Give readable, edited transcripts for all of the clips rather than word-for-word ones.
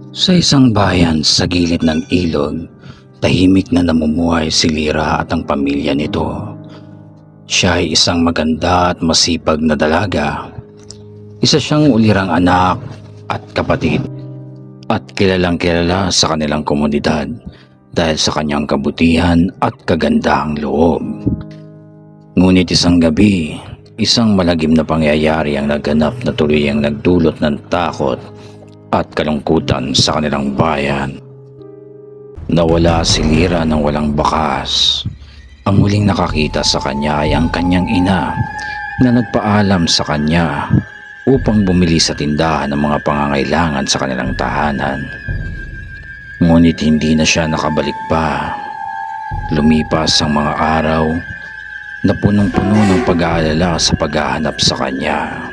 Sa isang bayan sa gilid ng ilog, tahimik na namumuhay si Lira at ang pamilya nito. Siya ay isang maganda at masipag na dalaga. Isa siyang ulirang anak at kapatid at kilalang kilala sa kanilang komunidad dahil sa kanyang kabutihan at kagandahang loob. Ngunit isang gabi, isang malagim na pangyayari ang naganap na tuluyang nagdulot ng takot at kalungkutan sa kanilang bayan. Nawala si Lira ng walang bakas. Ang huling nakakita sa kanya ay ang kanyang ina na nagpaalam sa kanya upang bumili sa tindahan ng mga pangangailangan sa kanilang tahanan. Ngunit hindi na siya nakabalik pa. Lumipas ang mga araw na punong-puno ng pag-aalala sa paghahanap sa kanya.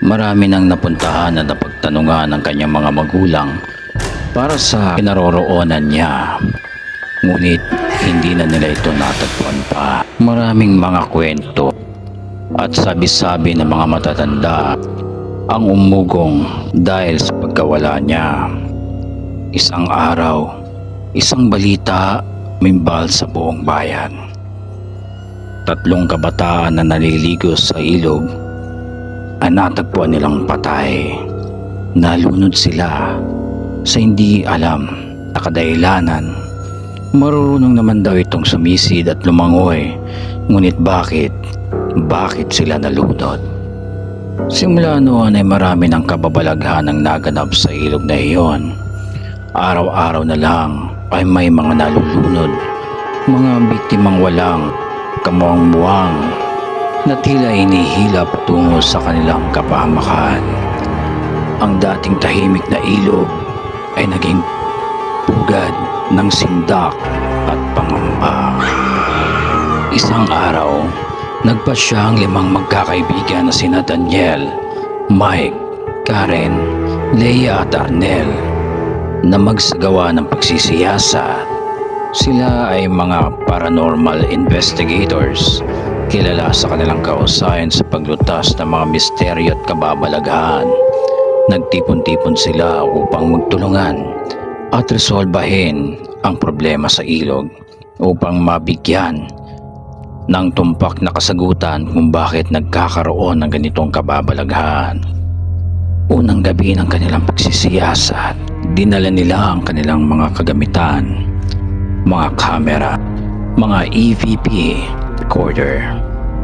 Marami nang napuntahan at napagtanungan ng kanyang mga magulang para sa kinaroroonan niya. Ngunit hindi na nila ito natagpuan pa. Maraming mga kwento at sabi-sabi ng mga matatanda ang umugong dahil sa pagkawala niya. Isang araw, isang balita mimbal sa buong bayan. 3 kabataan na naliligo sa ilog ay natagpuan nilang patay. Nalunod sila sa hindi alam na kadahilanan. Marunong naman daw itong sumisid at lumangoy, ngunit bakit sila nalunod? Simula noon ay marami ng kababalaghan ang naganap sa ilog na iyon. Araw-araw na lang ay may mga nalulunod, mga biktimang walang kamuang-muwang na tila inihila patungo sa kanilang kapahamakan. Ang dating tahimik na ilog ay naging pugad ng sindak at pangamba. Isang araw, nagpasya ang 5 magkakaibigan na sina Daniel, Mike, Karen, Leia at Arnel na magsagawa ng pagsisiyasat. Sila ay mga paranormal investigators, kilala sa kanilang kausayan sa paglutas ng mga misteryo at kababalaghan. Nagtipon-tipon sila upang magtulungan at resolbahin ang problema sa ilog upang mabigyan ng tumpak na kasagutan kung bakit nagkakaroon ng ganitong kababalaghan. Unang gabi ng kanilang pagsisiyasat, dinala nila ang kanilang mga kagamitan, mga kamera, mga EVP recorder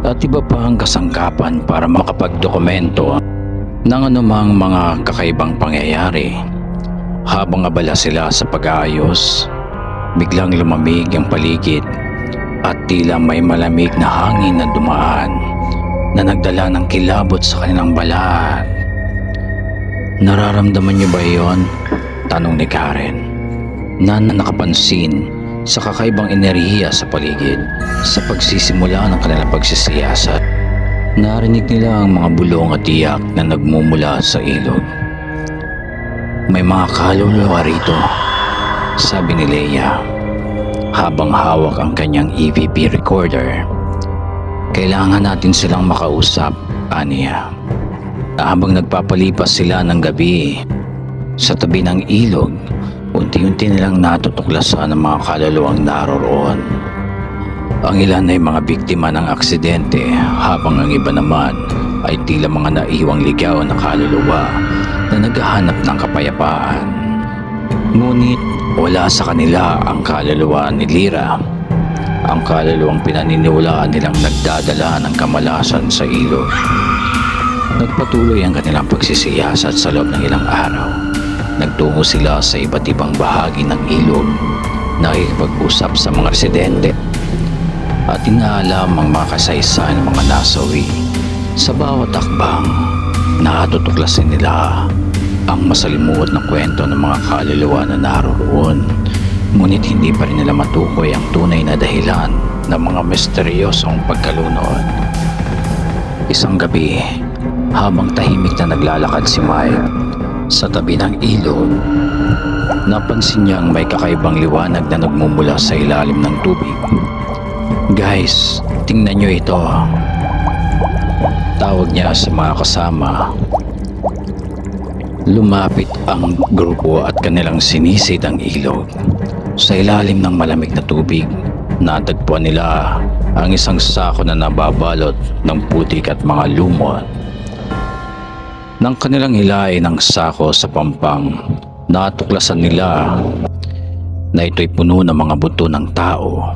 at iba pang kasangkapan para makapagdokumento ng anumang mga kakaibang pangyayari. Habang abala sila sa pag-aayos, biglang lumamig ang paligid at tila may malamig na hangin na dumaan na nagdala ng kilabot sa kanilang balat. Nararamdaman niyo ba iyon? Tanong ni Karen na nakapansin sa kakaibang enerhiya sa paligid. Sa pagsisimula ng kanilang pagsisiyasat, narinig nila ang mga bulong at iyak na nagmumula sa ilog. May mga kaluluwa rito, sabi ni Leia habang hawak ang kanyang EVP recorder. Kailangan natin silang makausap, aniya. Habang nagpapalipas sila ng gabi sa tabi ng ilog, unti-unti nilang natutuklasan ang mga kaluluwang naroroon. Ang ilan ay mga biktima ng aksidente, habang ang iba naman ay tila mga naiwang ligaw na kaluluwa na naghahanap ng kapayapaan. Ngunit wala sa kanila ang kaluluwa ni Lira, ang kaluluwang pinaniniwalaan nilang nagdadala ng kamalasan sa ilog. Nagpatuloy ang kanilang pagsisiyasat sa loob ng ilang araw. Nagtungo sila sa iba't ibang bahagi ng ilog, nakikipag-usap sa mga residente at inaalam ang mga kasaysayan ng mga nasawi. Sa bawat akbang, natutuklasin nila ang masalimuot na kwento ng mga kaluluwa na naroroon. Ngunit hindi pa rin nila matukoy ang tunay na dahilan ng mga misteryosong pagkalunod. Isang gabi, habang tahimik na naglalakad si Mike sa tabi ng ilog, napansin niyang may kakaibang liwanag na nagmumula sa ilalim ng tubig. Guys, tingnan niyo ito. Tawag niya sa mga kasama. Lumapit ang grupo at kanilang sinisid ang ilog. Sa ilalim ng malamig na tubig, natagpuan nila ang isang sako na nababalot ng putik at mga lumot. Nang kanilang hilain ang sako sa pampang, natuklasan nila na ito'y puno ng mga buto ng tao.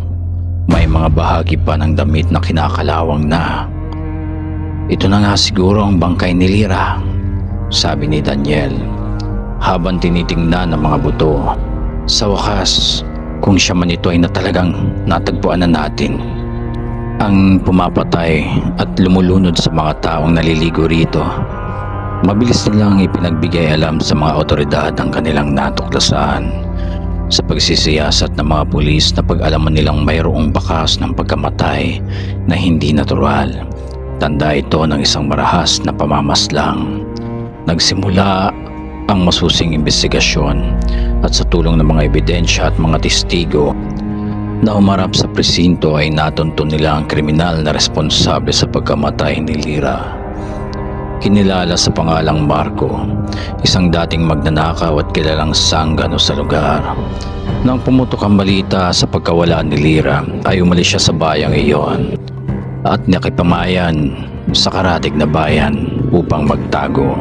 May mga bahagi pa ng damit na kinakalawang na. Ito na nga siguro ang bangkay ni Lira, sabi ni Daniel habang tinitingnan ng mga buto. Sa wakas, kung siya man ito ay talagang natagpuan na natin. Ang pumapatay at lumulunod sa mga taong naliligo rito. Mabilis nilang ipinagbigay alam sa mga otoridad ang kanilang natuklasan. Sa pagsisiyasat ng mga pulis na pag-alaman nilang mayroong bakas ng pagkamatay na hindi natural. Tanda ito ng isang marahas na pamamaslang. Nagsimula ang masusing investigasyon at sa tulong ng mga ebidensya at mga testigo na umarap sa presinto ay natunto nila ang kriminal na responsable sa pagkamatay ni Lira. Kinilala sa pangalang Marco, isang dating magnanakaw at kilalang sanggano sa lugar. Nang pumutok ang balita sa pagkawala ni Lira ay umalis siya sa bayang iyon at nakipamayan sa karatig na bayan upang magtago.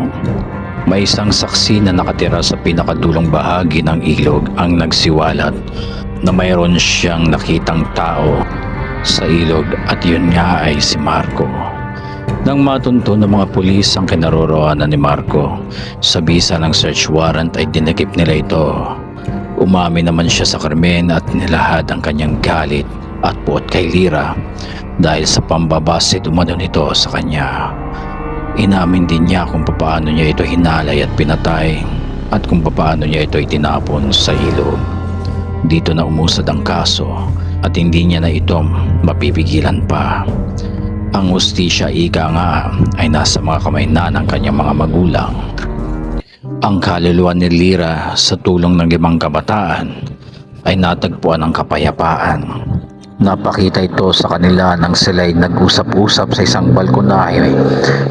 May isang saksi na nakatira sa pinakadulong bahagi ng ilog ang nagsiwalat na mayroon siyang nakitang tao sa ilog at yun nga ay si Marco. Nang matunto ng mga pulis ang kinaroroonan ni Marco, sa bisa ng search warrant ay dinakip nila ito. Umamin naman siya sa krimen at nilahad ang kanyang galit at puot kay Lira dahil sa pambabasid umano nito sa kanya. Inamin din niya kung paano niya ito hinalay at pinatay at kung paano niya ito itinapon sa ilog. Dito na umusad ang kaso at hindi niya na ito mapipigilan pa. Ang hustisya ika nga ay nasa mga kamay na ng kanyang mga magulang. Ang kaluluwa ni Lira sa tulong ng 5 kabataan ay natagpuan ng kapayapaan. Napakita ito sa kanila nang sila'y nag-usap-usap sa isang balkonahe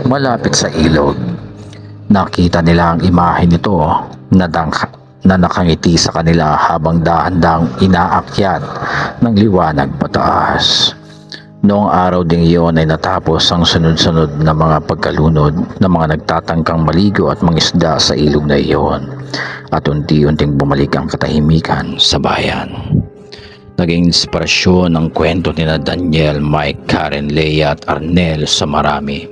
malapit sa ilog. Nakita nila ang imahe nito na nakangiti sa kanila habang dahan-dahang inaakyat ng liwanag pataas. Noong araw ding iyon ay natapos ang sunod-sunod na mga pagkalunod ng mga nagtatangkang maligo at mangisda sa ilog na iyon at unti-unting bumalik ang katahimikan sa bayan. Naging inspirasyon ang kwento ni Daniel, Mike, Karen, Leia at Arnel sa marami.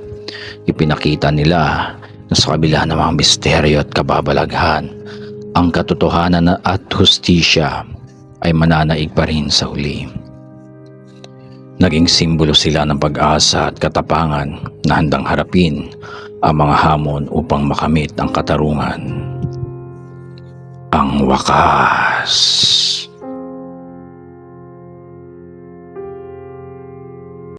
Ipinakita nila na sa kabila ng mga misteryo at kababalaghan, ang katotohanan at hustisya ay mananaig pa rin sa huli. Naging simbolo sila ng pag-asa at katapangan na handang harapin ang mga hamon upang makamit ang katarungan. Ang wakas.